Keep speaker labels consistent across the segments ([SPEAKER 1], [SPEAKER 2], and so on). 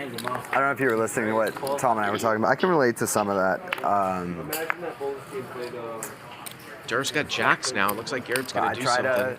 [SPEAKER 1] don't know if you were listening to what Tom and I were talking about. I can relate to some of that.
[SPEAKER 2] Durr's got jacks now. It looks like Garrett's going to do something.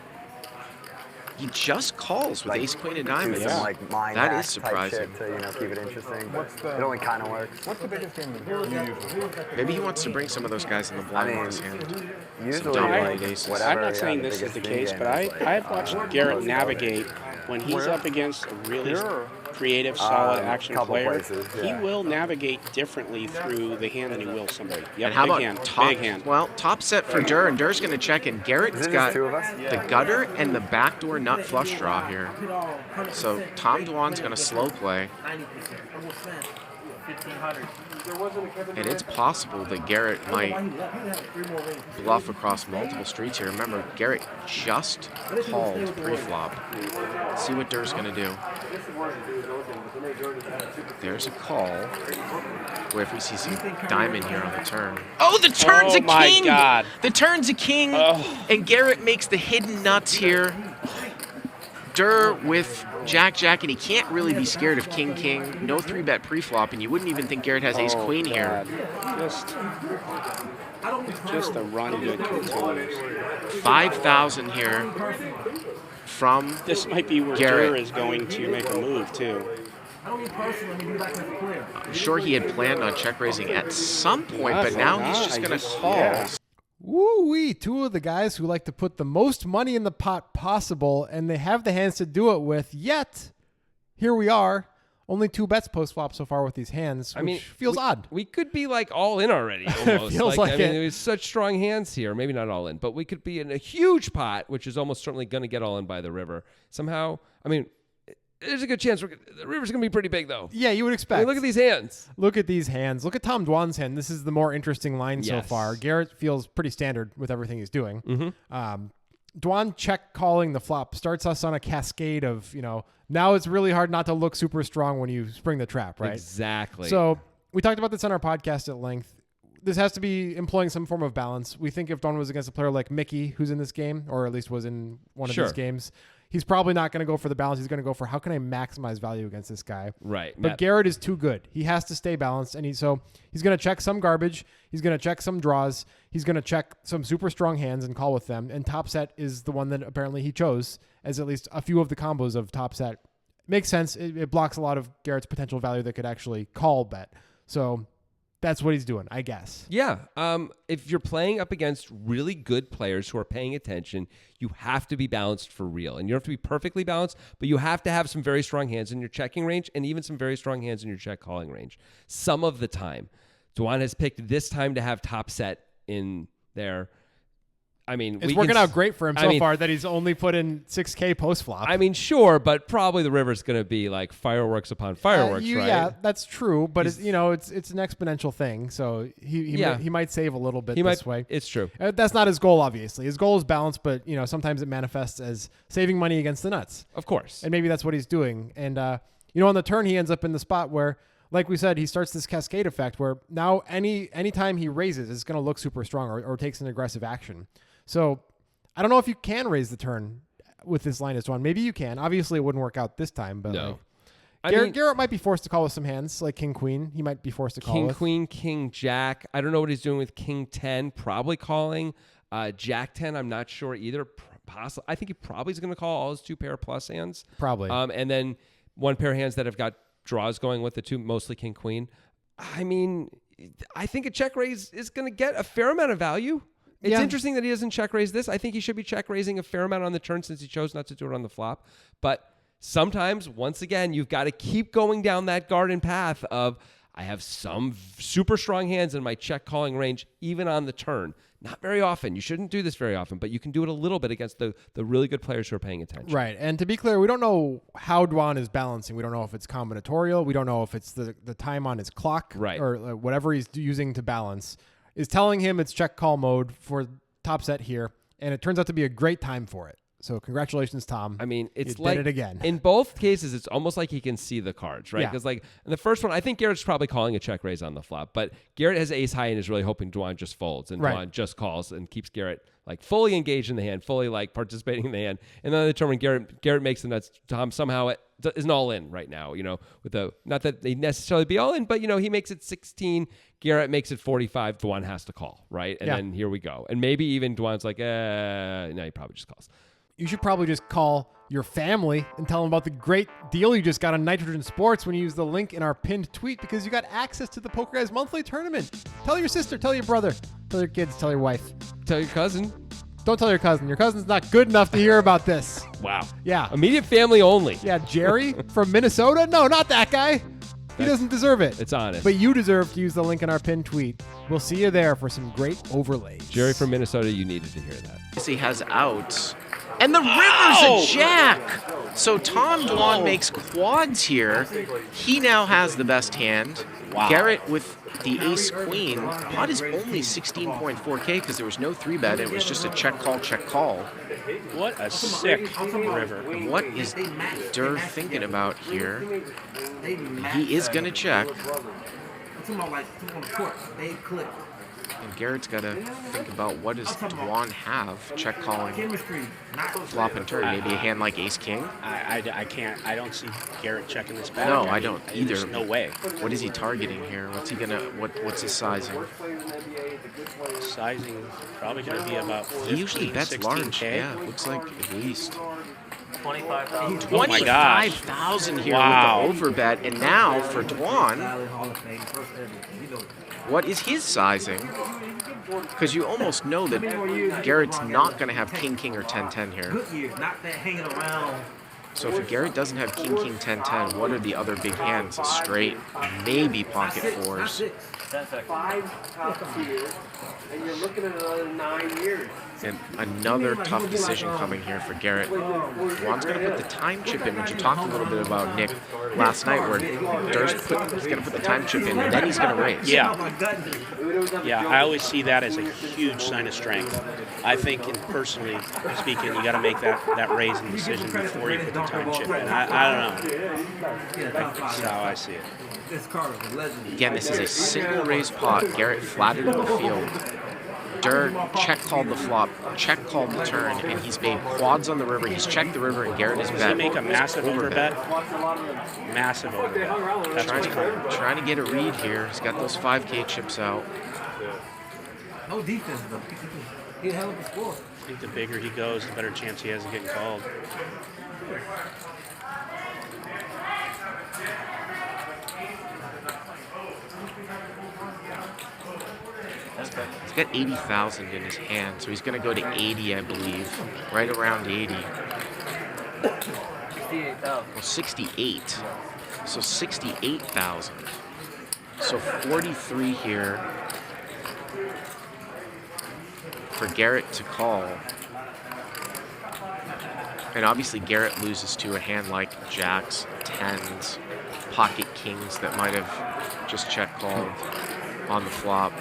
[SPEAKER 2] He just calls with ace, queen, and diamonds.
[SPEAKER 1] Some, like, mind
[SPEAKER 2] that
[SPEAKER 1] hack
[SPEAKER 2] is surprising.
[SPEAKER 1] Type shit to, keep it interesting. It only kind of works.
[SPEAKER 3] What's the biggest game you usually play?
[SPEAKER 2] Maybe he wants to bring some of those guys in the blind with his hand.
[SPEAKER 1] Usually,
[SPEAKER 4] I'm not saying this is the case, but I've watched Garrett navigate when he's up against a really creative, solid action player. He will navigate differently through the hand than he will somebody. Yep,
[SPEAKER 2] and how about
[SPEAKER 4] hand,
[SPEAKER 2] top?
[SPEAKER 4] big hand.
[SPEAKER 2] Well, top set for Durr, and Durr's going to check in. Garrett's got the gutter and the backdoor nut flush draw here. So Tom Dwan's going to slow play. And it's possible that Garrett might bluff across multiple streets here. Remember, Garrett just called pre-flop. Let's see what Durr's going to do. There's a call. Where if we see some diamond here on the turn. Oh, the turn's a king!
[SPEAKER 4] Oh, my God.
[SPEAKER 2] The turn's a king, and Garrett makes the hidden nuts here. Durr with Jack, and he can't really be scared of King. No 3-bet pre-flop, and you wouldn't even think Garrett has ace-queen here.
[SPEAKER 4] Just a run good continues.
[SPEAKER 2] 5,000 here from
[SPEAKER 4] This might be where
[SPEAKER 2] Garrett.
[SPEAKER 4] Durr is going to make a move, too.
[SPEAKER 2] I'm sure he had planned on check raising at some point, but now he's just going to call.
[SPEAKER 4] Yeah.
[SPEAKER 5] Woo-wee, two of the guys who like to put the most money in the pot possible, and they have the hands to do it with, yet here we are. Only 2 bets post-flop so far with these hands, which feels odd.
[SPEAKER 6] We could be like all in already, almost.
[SPEAKER 5] Feels like it.
[SPEAKER 6] There's such strong hands here. Maybe not all in, but we could be in a huge pot, which is almost certainly going to get all in by the river. Somehow, there's a good chance the river's going to be pretty big, though.
[SPEAKER 5] Yeah, you would expect.
[SPEAKER 6] Look at these hands.
[SPEAKER 5] Look at these hands. Look at Tom Dwan's hand. This is the more interesting line so far. Garrett feels pretty standard with everything he's doing.
[SPEAKER 6] Mm-hmm.
[SPEAKER 5] Dwan check calling the flop starts us on a cascade of, now it's really hard not to look super strong when you spring the trap, right?
[SPEAKER 6] Exactly.
[SPEAKER 5] So we talked about this on our podcast at length. This has to be employing some form of balance. We think if Dwan was against a player like Mickey, who's in this game, or at least was in one of these games, he's probably not going to go for the balance. He's going to go for how can I maximize value against this guy.
[SPEAKER 6] Right.
[SPEAKER 5] But Garrett is too good. He has to stay balanced. And he's going to check some garbage. He's going to check some draws. He's going to check some super strong hands and call with them. And top set is the one that apparently he chose as at least a few of the combos of top set. Makes sense. It blocks a lot of Garrett's potential value that could actually call bet. So that's what he's doing, I guess.
[SPEAKER 6] Yeah. If you're playing up against really good players who are paying attention, you have to be balanced for real. And you don't have to be perfectly balanced, but you have to have some very strong hands in your checking range and even some very strong hands in your check calling range. Some of the time. Dwan has picked this time to have top set in there.
[SPEAKER 5] It's working out great for him so far that he's only put in 6K post flop.
[SPEAKER 6] Sure, but probably the river's going to be like fireworks upon fireworks, right?
[SPEAKER 5] Yeah, that's true, but it's an exponential thing, so he might save a little bit this way.
[SPEAKER 6] It's true.
[SPEAKER 5] That's not his goal, obviously. His goal is balance, but sometimes it manifests as saving money against the nuts.
[SPEAKER 6] Of course.
[SPEAKER 5] And maybe that's what he's doing. And on the turn, he ends up in the spot where, like we said, he starts this cascade effect where now anytime he raises, it's going to look super strong or takes an aggressive action. So I don't know if you can raise the turn with this line as Dwan. Maybe you can. Obviously, it wouldn't work out this time. But
[SPEAKER 6] no.
[SPEAKER 5] Garrett might be forced to call with some hands, like King Queen. He might be forced to call with.
[SPEAKER 6] King Queen, King Jack. I don't know what he's doing with King 10. Probably calling. Jack 10, I'm not sure either. I think he probably is going to call all his 2 pair plus hands.
[SPEAKER 5] Probably.
[SPEAKER 6] And then 1 pair of hands that have got draws going with the 2, mostly King Queen. I think a check raise is going to get a fair amount of value. It's interesting that he doesn't check raise this. I think he should be check raising a fair amount on the turn since he chose not to do it on the flop. But sometimes, once again, you've got to keep going down that garden path of I have some super strong hands in my check calling range, even on the turn. Not very often. You shouldn't do this very often, but you can do it a little bit against the really good players who are paying attention.
[SPEAKER 5] Right. And to be clear, we don't know how Dwan is balancing. We don't know if it's combinatorial. We don't know if it's the time on his clock or whatever he's using to balance is telling him it's check call mode for top set here, and it turns out to be a great time for it. So congratulations, Tom.
[SPEAKER 6] I mean, it's
[SPEAKER 5] you
[SPEAKER 6] like
[SPEAKER 5] did it again.
[SPEAKER 6] In both cases, it's almost like he can see the cards, right?
[SPEAKER 5] Yeah.
[SPEAKER 6] Because like in the first one, I think Garrett's probably calling a check raise on the flop, but Garrett has ace high and is really hoping Dwan just folds, and
[SPEAKER 5] Right.
[SPEAKER 6] Dwan just calls and keeps Garrett like fully engaged in the hand, fully like participating in the hand. And then the turn when Garrett makes the nuts, Tom somehow isn't all in right now. With the not that they necessarily be all in, but he makes it 16. Garrett makes it 45. Dwan has to call, right? And then here we go. And maybe even Dwan's like, no, he probably just calls.
[SPEAKER 5] You should probably just call your family and tell them about the great deal you just got on Nitrogen Sports when you use the link in our pinned tweet, because you got access to the Poker Guys monthly tournament. Tell your sister, tell your brother, tell your kids, tell your wife.
[SPEAKER 6] Tell your cousin.
[SPEAKER 5] Don't tell your cousin. Your cousin's not good enough to hear about this.
[SPEAKER 6] Wow.
[SPEAKER 5] Yeah.
[SPEAKER 6] Immediate family only.
[SPEAKER 5] Yeah, Jerry from Minnesota? No, not that guy. He doesn't deserve it.
[SPEAKER 6] It's honest.
[SPEAKER 5] But you deserve to use the link in our pinned tweet. We'll see you there for some great overlays.
[SPEAKER 6] Jerry from Minnesota, you needed to hear that.
[SPEAKER 2] He has outs. And the river's a jack. So Tom Dwan makes quads here. He now has the best hand.
[SPEAKER 4] Wow.
[SPEAKER 2] Garrett with the ace queen. Pot is only 16.4K because there was no 3-bet. It was just a check call.
[SPEAKER 4] What a sick river.
[SPEAKER 2] And what is Durr thinking about here? He is going to check. And Garrett's got to think about what does Dwan have check calling flop and turn. Maybe a hand like ace king.
[SPEAKER 4] I can't. I don't see Garrett checking this back.
[SPEAKER 2] No, I don't either.
[SPEAKER 4] There's no way.
[SPEAKER 2] What is he targeting here? What's he gonna? What's his sizing?
[SPEAKER 4] Sizing probably going to be about 15,
[SPEAKER 2] He usually bets
[SPEAKER 4] 16K.
[SPEAKER 2] large. Yeah, looks like at least
[SPEAKER 7] 25,000.
[SPEAKER 4] Oh my gosh.
[SPEAKER 2] 25,000 here
[SPEAKER 4] Wow.
[SPEAKER 2] with the overbet. And now for Dwan, what is his sizing? Because you almost know that Garrett's not going to have king, or 10-10 here. So if Garrett doesn't have king, 10-10, what are the other big hands? Straight, maybe pocket fours.
[SPEAKER 7] 10 seconds.
[SPEAKER 8] And you're looking at another 9 years.
[SPEAKER 2] And another tough decision coming here for Garrett. Dwan's going to put the time chip in, which you talked a little bit about, Nick, last night, where Durr's he's going to put the time chip in, and then he's going to raise.
[SPEAKER 4] Yeah. Yeah, I always see that as a huge sign of strength. I think, personally speaking, you got to make that raising decision before you put the time chip in. I don't know. That's how I see it.
[SPEAKER 2] Again, this is a single raise pot. Garrett flatted in the field. Durr check called the flop, check called the turn, and he's made quads on the river. He's checked the river, and Garrett is
[SPEAKER 4] Does
[SPEAKER 2] bet.
[SPEAKER 4] he make a massive overbet? Massive overbet. That's what's coming.
[SPEAKER 2] Trying to get a read here. He's got those 5K chips out.
[SPEAKER 8] No defense, though. He held up the score.
[SPEAKER 4] I think the bigger he goes, the better chance he has of getting called.
[SPEAKER 2] He's got 80,000 in his hand, so he's going to go to 80, I believe. Right around 80.
[SPEAKER 7] 68,000.
[SPEAKER 2] Well, 68. So 68,000. So 43 here for Garrett to call. And obviously Garrett loses to a hand like jacks, tens, pocket kings that might have just check called on the flop.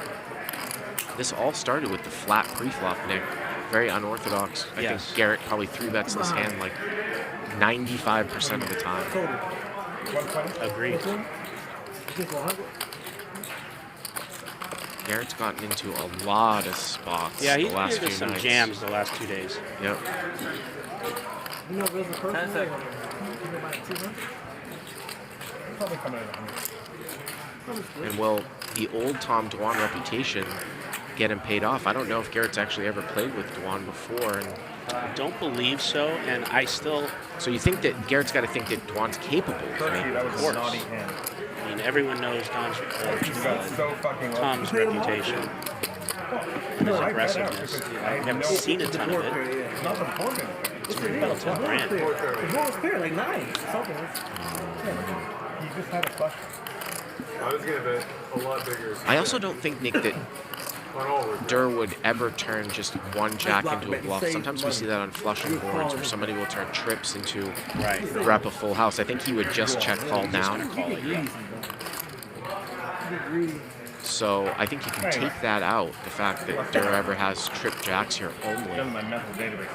[SPEAKER 2] This all started with the flat pre-flop, Nick. Very unorthodox. I think Garrett probably 3-bets this hand like 95% of the time.
[SPEAKER 4] Agreed.
[SPEAKER 2] Garrett's gotten into a lot of spots
[SPEAKER 4] Yeah,
[SPEAKER 2] the
[SPEAKER 4] he's
[SPEAKER 2] last
[SPEAKER 4] been
[SPEAKER 2] few
[SPEAKER 4] some
[SPEAKER 2] nights.
[SPEAKER 4] jams the last 2 days.
[SPEAKER 2] Yep.
[SPEAKER 7] 10 seconds.
[SPEAKER 3] Probably coming in 100.
[SPEAKER 2] And will the old Tom Dwan reputation get him paid off? I don't know if Garrett's actually ever played with Dwan before. And
[SPEAKER 4] I don't believe so, and I still...
[SPEAKER 2] so you think that Garrett's got to think that Dwan's capable of playing
[SPEAKER 3] That
[SPEAKER 2] with
[SPEAKER 3] was
[SPEAKER 2] him?
[SPEAKER 3] a naughty hand.
[SPEAKER 4] I mean, everyone knows Tom's
[SPEAKER 3] So fucking lucky.
[SPEAKER 4] Tom's reputation and his aggressiveness. I haven't seen a ton of it.
[SPEAKER 3] Not the important.
[SPEAKER 4] It's relative brand.
[SPEAKER 8] The ball was clear, like 9. Something.
[SPEAKER 3] He just had a question.
[SPEAKER 9] I was gonna bet a lot bigger.
[SPEAKER 2] I also don't think, Nick, that Durr would ever turn just one jack into a bluff. Sometimes we see that on flushing boards where somebody will turn trips into rep a full house. I think he would just check call down. So I think you can take that out, the fact that Durr ever has trip jacks here only.
[SPEAKER 3] Done my mental database.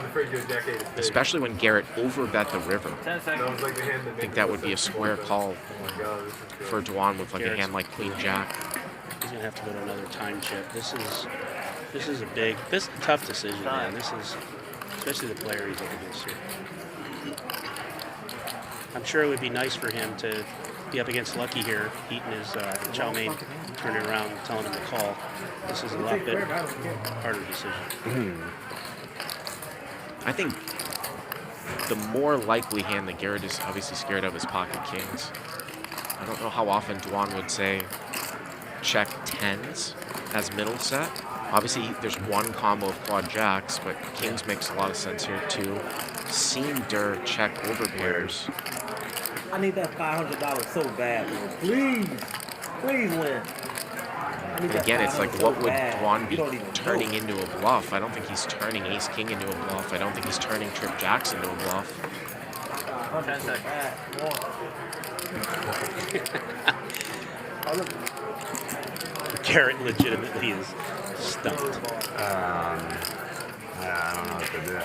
[SPEAKER 9] I'm afraid your decade is big.
[SPEAKER 2] especially when Garrett overbet the river.
[SPEAKER 7] 10
[SPEAKER 9] That
[SPEAKER 7] seconds.
[SPEAKER 9] was like the hand that
[SPEAKER 2] I think that would be a square call
[SPEAKER 9] Oh my god, this is good.
[SPEAKER 2] for Dwan with like a hand like Queen Jack.
[SPEAKER 4] He's gonna have to go to another time chip. This is a tough decision, man. This is especially the player he's up against here. I'm sure it would be nice for him to be up against Lucky here, eating his chow mein, turning around and telling him to call. This is a lot bit harder decision.
[SPEAKER 2] I think the more likely hand that Garrett is obviously scared of is pocket kings. I don't know how often Dwan would say check tens as middle set. Obviously, there's one combo of quad jacks, but kings makes a lot of sense here too. Seen Dur check over pairs.
[SPEAKER 8] I need that $500 so bad, bro. Please. Please win.
[SPEAKER 2] But again, it's like, what would Dwan be turning into a bluff? I don't think he's turning ace king into a bluff. I don't think he's turning trip jacks into a bluff.
[SPEAKER 7] 10 seconds.
[SPEAKER 4] Garrett legitimately is stumped.
[SPEAKER 1] I don't know what to do.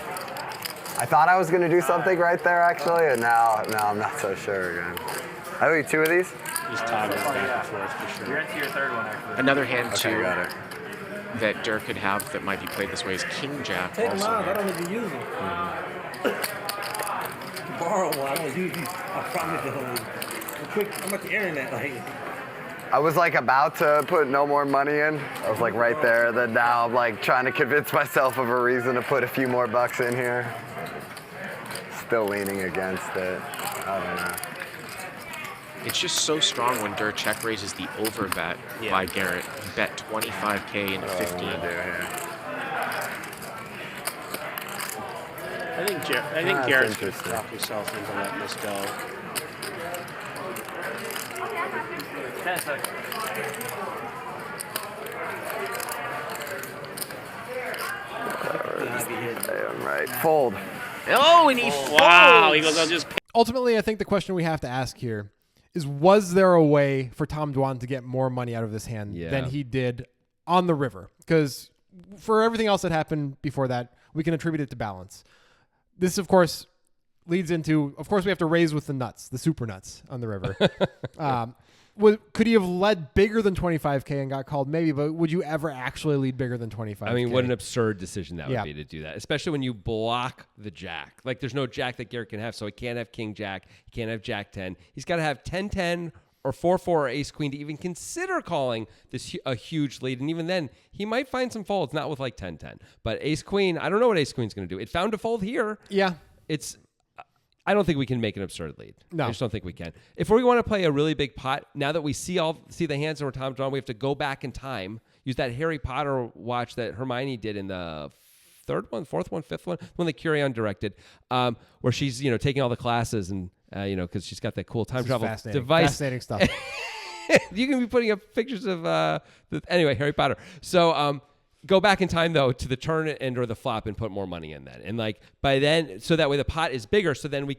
[SPEAKER 1] I thought I was going to do something right there, actually, and now I'm not so sure again. I owe you 2 of these?
[SPEAKER 4] Just toggling back and forth for
[SPEAKER 7] You're
[SPEAKER 4] sure.
[SPEAKER 7] into your third one, actually.
[SPEAKER 2] Another hand
[SPEAKER 1] Okay,
[SPEAKER 2] too
[SPEAKER 1] got it.
[SPEAKER 2] that Dur could have that might be played this way is king jack.
[SPEAKER 8] Take them
[SPEAKER 2] Also,
[SPEAKER 8] out. I
[SPEAKER 2] here.
[SPEAKER 8] don't need to use them. Borrow one. I don't use these. I promise you. I'm at the internet. Like,
[SPEAKER 1] I was like about to put no more money in. I was like right there. Then now I'm like trying to convince myself of a reason to put a few more bucks in here. Still leaning against it. I don't know.
[SPEAKER 2] It's just so strong when Dur check raises the overbet by Garrett. He bet 25K into 15.
[SPEAKER 4] I think
[SPEAKER 1] That's
[SPEAKER 4] Garrett's going to
[SPEAKER 1] interesting.
[SPEAKER 4] talk himself into letting this go.
[SPEAKER 7] 10 seconds.
[SPEAKER 1] Damn right. Fold.
[SPEAKER 2] Oh, and he
[SPEAKER 4] Wow, he
[SPEAKER 2] folds.
[SPEAKER 4] goes, I'll just
[SPEAKER 5] Ultimately, I think the question we have to ask here is, was there a way for Tom Dwan to get more money out of this hand than he did on the river? Because for everything else that happened before that, we can attribute it to balance. This, of course, leads into, of course, we have to raise with the nuts, the super nuts on the river. Could he have led bigger than 25K and got called? Maybe, but would you ever actually lead bigger than 25K?
[SPEAKER 6] I mean, what an absurd decision that would be to do that, especially when you block the jack. Like, there's no jack that Garrett can have, so he can't have king jack. He can't have jack 10. He's got to have 10-10 or 4-4 or ace queen to even consider calling this a huge lead. And even then, he might find some folds, not with like 10-10. But ace queen, I don't know what ace queen's going to do. It found a fold here.
[SPEAKER 5] Yeah.
[SPEAKER 6] I don't think we can make an absurd lead.
[SPEAKER 5] No.
[SPEAKER 6] I just don't think we can. If we want to play a really big pot, now that we see the hands that were Tom Dwan, we have to go back in time, use that Harry Potter watch that Hermione did in the fourth one, fifth one, the one that Curion directed, where she's taking all the classes and because she's got that cool time travel device.
[SPEAKER 5] Fascinating stuff.
[SPEAKER 6] You can be putting up pictures of anyway, Harry Potter. So go back in time though to the turn and or the flop and put more money in that. And like by then, so that way the pot is bigger, so then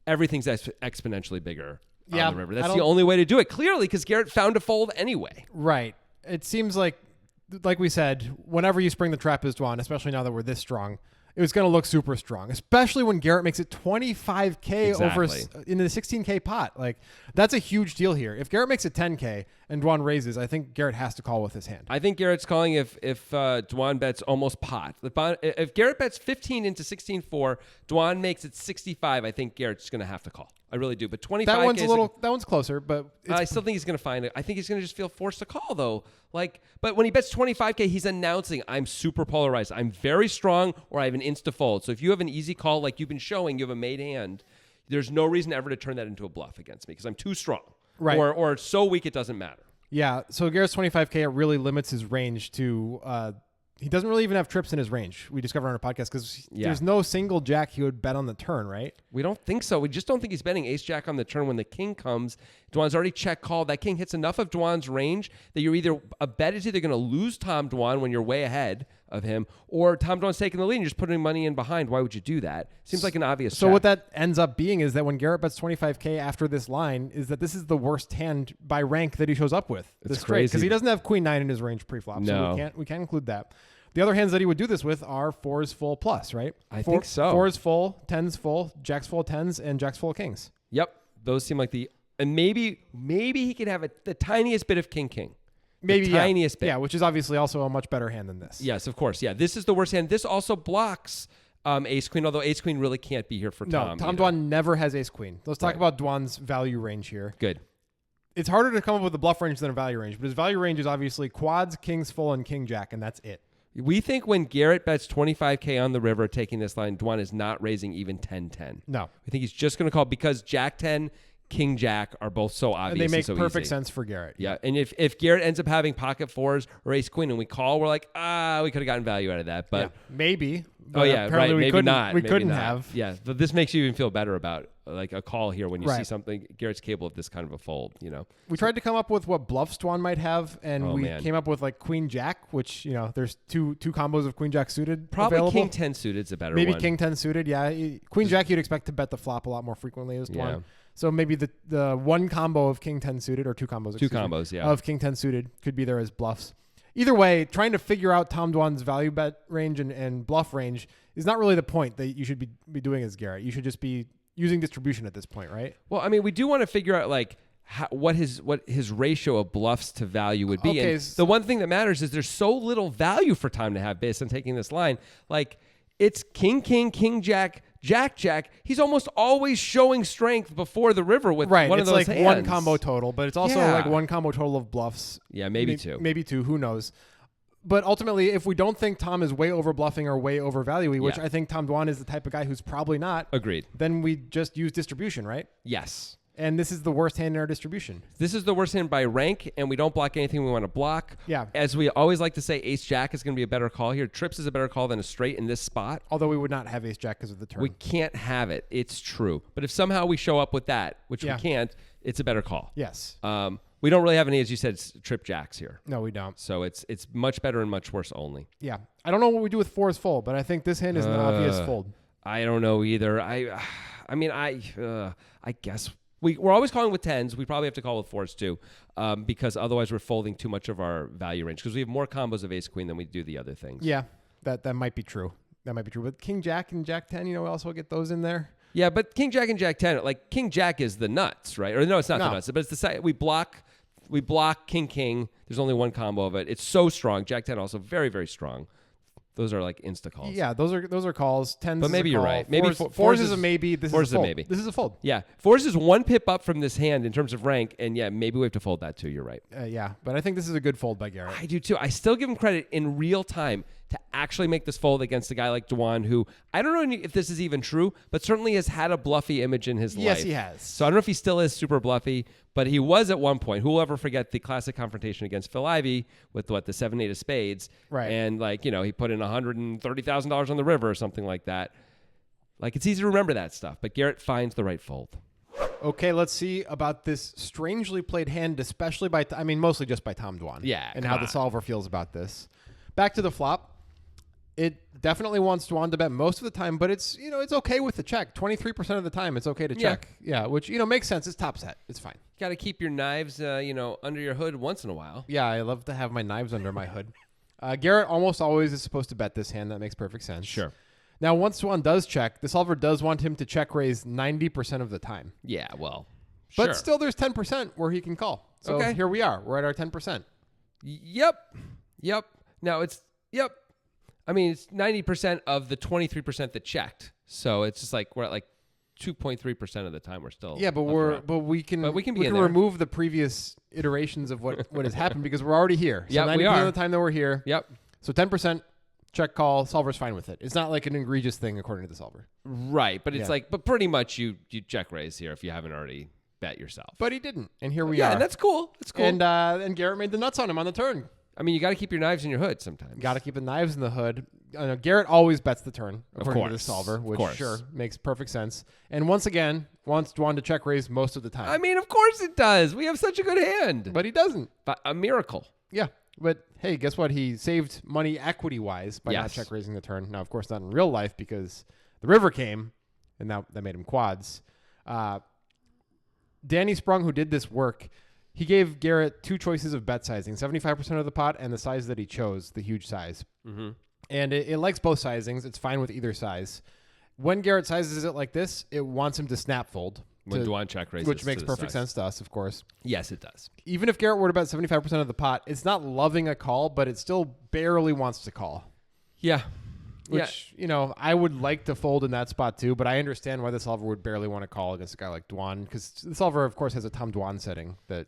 [SPEAKER 6] everything's exponentially bigger on the river. That's the only way to do it, clearly, because Garrett found a fold anyway.
[SPEAKER 5] Right. It seems like we said, whenever you spring the trappist Dwan, especially now that we're this strong, it was going to look super strong, especially when Garrett makes it 25K over in the 16K pot. Like, that's a huge deal here. If Garrett makes it 10K and Dwan raises, I think Garrett has to call with his hand.
[SPEAKER 6] I think Garrett's calling if Dwan bets almost pot. If Garrett bets 15 into 16-4, Dwan makes it 65, I think Garrett's going to have to call. I really do. But 25K
[SPEAKER 5] that one's closer, but
[SPEAKER 6] I still think he's going to find it. I think he's going to just feel forced to call, though. But when he bets 25K, he's announcing, I'm super polarized. I'm very strong, or I have an insta fold. So if you have an easy call, like you've been showing, you have a made hand, there's no reason ever to turn that into a bluff against me because I'm too strong.
[SPEAKER 5] Right.
[SPEAKER 6] Or so weak it doesn't matter.
[SPEAKER 5] Yeah. So Garrett's 25K, it really limits his range to he doesn't really even have trips in his range. We discovered on our podcast because there's no single jack he would bet on the turn, right?
[SPEAKER 6] We don't think so. We just don't think he's betting ace jack on the turn when the king comes. Dwan's already check called. That king hits enough of Dwan's range that you're either a bet is either going to lose Tom Dwan when you're way ahead of him, or Tom Dwan's taking the lead and you're just putting money in behind. Why would you do that? Seems like an obvious
[SPEAKER 5] So
[SPEAKER 6] check.
[SPEAKER 5] what that ends up being is that when Garrett bets 25K after this line, is that this is the worst hand by rank that he shows up with.
[SPEAKER 6] It's
[SPEAKER 5] crazy because
[SPEAKER 6] crazy.
[SPEAKER 5] he doesn't have queen 9 in his range pre-flop.
[SPEAKER 6] No.
[SPEAKER 5] So we can't include that. The other hands that he would do this with are 4s full plus, right?
[SPEAKER 6] I think so.
[SPEAKER 5] 4s full, 10s full, jacks full 10s, and jacks full kings.
[SPEAKER 6] Yep. Those seem like and maybe he can have the tiniest bit of king.
[SPEAKER 5] Maybe
[SPEAKER 6] the tiniest bit.
[SPEAKER 5] Yeah, which is obviously also a much better hand than this.
[SPEAKER 6] Yes, of course. Yeah, this is the worst hand. This also blocks ace queen, although ace queen really can't be here for Tom.
[SPEAKER 5] No, Tom Dwan never has ace queen. Let's talk about Dwan's value range here.
[SPEAKER 6] Good.
[SPEAKER 5] It's harder to come up with a bluff range than a value range, but his value range is obviously quads, kings full, and king jack, and that's it.
[SPEAKER 6] We think when Garrett bets 25K on the river taking this line, Dwan is not raising even 10-10.
[SPEAKER 5] No.
[SPEAKER 6] We think he's just going to call because jack 10, king jack are both so obvious.
[SPEAKER 5] And they make
[SPEAKER 6] so
[SPEAKER 5] perfect
[SPEAKER 6] easy.
[SPEAKER 5] sense for Garrett.
[SPEAKER 6] Yeah, and if Garrett ends up having pocket 4s or ace queen and we call, we're like, we could have gotten value out of that. But
[SPEAKER 5] maybe.
[SPEAKER 6] Oh yeah, right. Maybe not.
[SPEAKER 5] We
[SPEAKER 6] maybe
[SPEAKER 5] couldn't
[SPEAKER 6] not.
[SPEAKER 5] have.
[SPEAKER 6] Yeah, but this makes you even feel better about like a call here when you see
[SPEAKER 5] Right.
[SPEAKER 6] something. Garrett's capable of this kind of a fold.
[SPEAKER 5] We tried to come up with what bluffs Dwan might have, and we
[SPEAKER 6] man.
[SPEAKER 5] came up with like queen jack, which there's two combos of queen jack suited.
[SPEAKER 6] Probably
[SPEAKER 5] available.
[SPEAKER 6] king 10 suited is a better
[SPEAKER 5] Maybe
[SPEAKER 6] one.
[SPEAKER 5] king 10 suited. Yeah, queen jack you'd expect to bet the flop a lot more frequently as Dwan.
[SPEAKER 6] Yeah.
[SPEAKER 5] So maybe the one combo of king 10 suited or two combos.
[SPEAKER 6] Two
[SPEAKER 5] excuse me,
[SPEAKER 6] combos, yeah.
[SPEAKER 5] of king 10 suited could be there as bluffs. Either way, trying to figure out Tom Dwan's value bet range and bluff range is not really the point that you should be doing as Garrett. You should just be using distribution at this point, right?
[SPEAKER 6] Well, I mean, we do want to figure out like what his ratio of bluffs to value would be.
[SPEAKER 5] Okay,
[SPEAKER 6] And the one thing that matters is there's so little value for Tom to have based on taking this line. Like it's king, jack, jack. He's almost always showing strength before the river with one of
[SPEAKER 5] it's
[SPEAKER 6] those
[SPEAKER 5] like
[SPEAKER 6] hands.
[SPEAKER 5] one combo total, but it's also
[SPEAKER 6] Yeah.
[SPEAKER 5] like one combo total of bluffs.
[SPEAKER 6] Yeah, maybe two.
[SPEAKER 5] Maybe two. Who knows? But ultimately, if we don't think Tom is way over bluffing or way over valuing, which
[SPEAKER 6] Yeah.
[SPEAKER 5] I think Tom Dwan is the type of guy who's probably not,
[SPEAKER 6] Agreed.
[SPEAKER 5] then we just use distribution, right?
[SPEAKER 6] Yes.
[SPEAKER 5] And this is the worst hand in our distribution.
[SPEAKER 6] This is the worst hand by rank, and we don't block anything we want to block.
[SPEAKER 5] Yeah.
[SPEAKER 6] As we always like to say, ace jack is going to be a better call here. Trips is a better call than a straight in this spot.
[SPEAKER 5] Although we would not have ace jack because of the turn.
[SPEAKER 6] We can't have it. It's true. But if somehow we show up with that, which
[SPEAKER 5] Yeah.
[SPEAKER 6] we can't, it's a better call.
[SPEAKER 5] Yes.
[SPEAKER 6] We don't really have any, as you said, trip jacks here.
[SPEAKER 5] No, we don't.
[SPEAKER 6] So it's much better and much worse only.
[SPEAKER 5] Yeah. I don't know what we do with 4s full, but I think this hand is an obvious fold.
[SPEAKER 6] I don't know either. I guess we're always calling with 10s. We probably have to call with 4s too, because otherwise we're folding too much of our value range because we have more combos of ace queen than we do the other things.
[SPEAKER 5] Yeah, that might be true. That might be true. But king jack and jack 10, we also get those in there.
[SPEAKER 6] Yeah, but king jack and jack 10, like king jack is the nuts, right? Or no, it's not the nuts, but it's the side we block king. There's only one combo of it. It's so strong. Jack 10 also very, very strong. Those are like insta calls.
[SPEAKER 5] Yeah, those are calls. 10s
[SPEAKER 6] But
[SPEAKER 5] is
[SPEAKER 6] maybe
[SPEAKER 5] a
[SPEAKER 6] you're
[SPEAKER 5] call.
[SPEAKER 6] right. Maybe
[SPEAKER 5] 4s is a maybe. This
[SPEAKER 6] fours
[SPEAKER 5] is a fold.
[SPEAKER 6] maybe.
[SPEAKER 5] This is a fold.
[SPEAKER 6] Yeah, 4s is one pip up from this hand in terms of rank, and yeah, maybe we have to fold that too. You're right.
[SPEAKER 5] Yeah, but I think this is a good fold by Garrett.
[SPEAKER 6] I do too. I still give him credit in real time to actually make this fold against a guy like Dwan, who I don't know if this is even true, but certainly has had a bluffy image in his life.
[SPEAKER 5] Yes, he has.
[SPEAKER 6] So I don't know if he still is super bluffy, but he was at one point. Who will ever forget the classic confrontation against Phil Ivey with the 7-8 of spades?
[SPEAKER 5] Right.
[SPEAKER 6] And he put in $130,000 on the river or something like that. Like it's easy to remember that stuff, but Garrett finds the right fold.
[SPEAKER 5] Okay, let's see about this strangely played hand, especially mostly just by Tom Dwan.
[SPEAKER 6] Yeah,
[SPEAKER 5] and
[SPEAKER 6] come
[SPEAKER 5] how
[SPEAKER 6] on.
[SPEAKER 5] the solver feels about this. Back to the flop. It definitely wants Dwan to bet most of the time, but it's it's okay with the check. 23% of the time, it's okay to check. Yeah, which makes sense. It's top set. It's fine.
[SPEAKER 6] Got to keep your knives, under your hood once in a while.
[SPEAKER 5] Yeah, I love to have my knives under my hood. Garrett almost always is supposed to bet this hand. That makes perfect sense.
[SPEAKER 6] Sure.
[SPEAKER 5] Now, once Dwan does check, the solver does want him to check raise 90% of the time.
[SPEAKER 6] Yeah, well,
[SPEAKER 5] But
[SPEAKER 6] sure.
[SPEAKER 5] still, there's 10% where he can call. So
[SPEAKER 6] Okay.
[SPEAKER 5] here we are. We're at our 10%.
[SPEAKER 6] Yep. Now it's I mean, it's 90% of the 23% that checked. So it's just like we're at like 2.3% of the time we're still.
[SPEAKER 5] Yeah, but we can
[SPEAKER 6] be in there.
[SPEAKER 5] remove the previous iterations of what has happened because we're already here. So
[SPEAKER 6] Yep,
[SPEAKER 5] 90%
[SPEAKER 6] we are.
[SPEAKER 5] of the time that we're here.
[SPEAKER 6] Yep.
[SPEAKER 5] So 10% check call, solver's fine with it. It's not like an egregious thing according to the solver.
[SPEAKER 6] Right, but it's
[SPEAKER 5] Yeah.
[SPEAKER 6] but pretty much you check raise here if you haven't already bet yourself.
[SPEAKER 5] But he didn't, and here we
[SPEAKER 6] yeah,
[SPEAKER 5] are.
[SPEAKER 6] and that's cool. That's cool.
[SPEAKER 5] And Garrett made the nuts on him on the turn.
[SPEAKER 6] I mean, you got to keep your knives in your hood sometimes.
[SPEAKER 5] Got to keep the knives in the hood. Garrett always bets the turn, according to the
[SPEAKER 6] course.
[SPEAKER 5] solver,
[SPEAKER 6] Of
[SPEAKER 5] which
[SPEAKER 6] course.
[SPEAKER 5] sure makes perfect sense. And once again, wants Dwan to check raise most of the time.
[SPEAKER 6] I mean, of course it does. We have such a good hand.
[SPEAKER 5] But he doesn't.
[SPEAKER 6] But a miracle.
[SPEAKER 5] Yeah. But hey, guess what? He saved money equity-wise by not
[SPEAKER 6] Yes.
[SPEAKER 5] check raising the turn. Now, of course, not in real life because the river came, and that made him quads. Danny Sprung, who did this work, He gave Garrett 2 choices of bet sizing, 75% of the pot and the size that he chose, the huge size.
[SPEAKER 6] Mm-hmm.
[SPEAKER 5] And it likes both sizings. It's fine with either size. When Garrett sizes it like this, it wants him to snap fold.
[SPEAKER 6] When Dwan check raises,
[SPEAKER 5] which makes
[SPEAKER 6] to the
[SPEAKER 5] perfect
[SPEAKER 6] size.
[SPEAKER 5] sense to us, of course.
[SPEAKER 6] Yes, it does.
[SPEAKER 5] Even if Garrett were to bet 75% of the pot, it's not loving a call, but it still barely wants to call.
[SPEAKER 6] Yeah.
[SPEAKER 5] Which, I would like to fold in that spot too, but I understand why the solver would barely want to call against a guy like Dwan, because the solver, of course, has a Tom Dwan setting that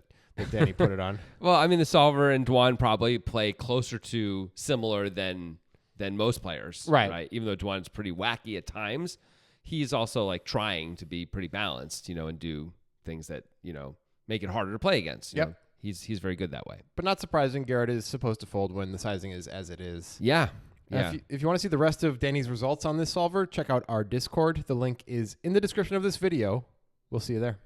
[SPEAKER 5] Danny put it on.
[SPEAKER 6] Well, I mean, the solver and Dwan probably play closer to similar than most players.
[SPEAKER 5] Right.
[SPEAKER 6] Even though Dwan's pretty wacky at times, he's also like trying to be pretty balanced, and do things that, make it harder to play against.
[SPEAKER 5] Yep.
[SPEAKER 6] know. He's very good that way.
[SPEAKER 5] But not surprising, Garrett is supposed to fold when the sizing is as it is.
[SPEAKER 6] Yeah. Yeah.
[SPEAKER 5] If you want to see the rest of Danny's results on this solver, check out our Discord. The link is in the description of this video. We'll see you there.